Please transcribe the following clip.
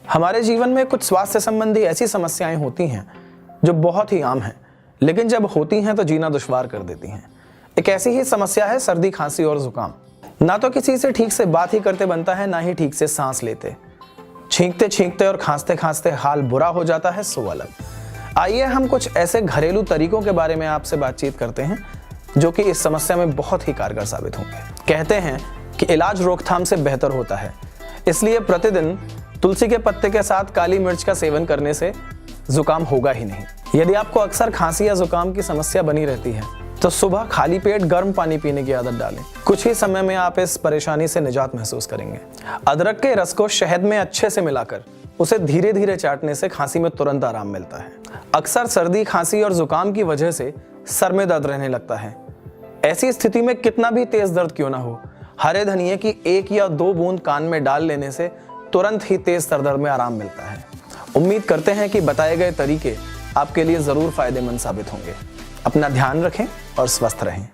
हमारे जीवन में कुछ स्वास्थ्य संबंधी ऐसी समस्याएं होती हैं जो बहुत ही आम हैं, लेकिन जब होती हैं तो जीना दुश्वार कर देती हैं। एक ऐसी ही समस्या है सर्दी, खांसी और जुकाम। ना तो किसी से ठीक से बात ही करते बनता है, ना ही ठीक से सांस लेते। छींकते छींकते और खांसते खांसते हाल बुरा हो जाता है, सो अलग। आइए हम कुछ ऐसे घरेलू तरीकों के बारे में आपसे बातचीत करते हैं जो कि इस समस्या में बहुत ही कारगर साबित होंगे। कहते हैं कि इलाज रोकथाम से बेहतर होता है, इसलिए प्रतिदिन तुलसी के पत्ते के साथ काली मिर्च का सेवन करने से जुकाम होगा ही नहीं। यदि आपको अक्सर खांसी या जुकाम की समस्या बनी रहती है तो सुबह खाली पेट गर्म पानी पीने की आदत डालें। कुछ ही समय में आप इस परेशानी से निजात महसूस करेंगे। अदरक के रस को शहद में अच्छे से मिलाकर उसे धीरे धीरे चाटने से खांसी में तुरंत आराम मिलता है। अक्सर सर्दी, खांसी और जुकाम की वजह से सर में दर्द रहने लगता है। ऐसी स्थिति में कितना भी तेज दर्द क्यों ना हो, हरे धनिये की 1 या 2 बूंद कान में डाल लेने से तुरंत ही तेज सर दर्द में आराम मिलता है। उम्मीद करते हैं कि बताए गए तरीके आपके लिए जरूर फायदेमंद साबित होंगे। अपना ध्यान रखें और स्वस्थ रहें।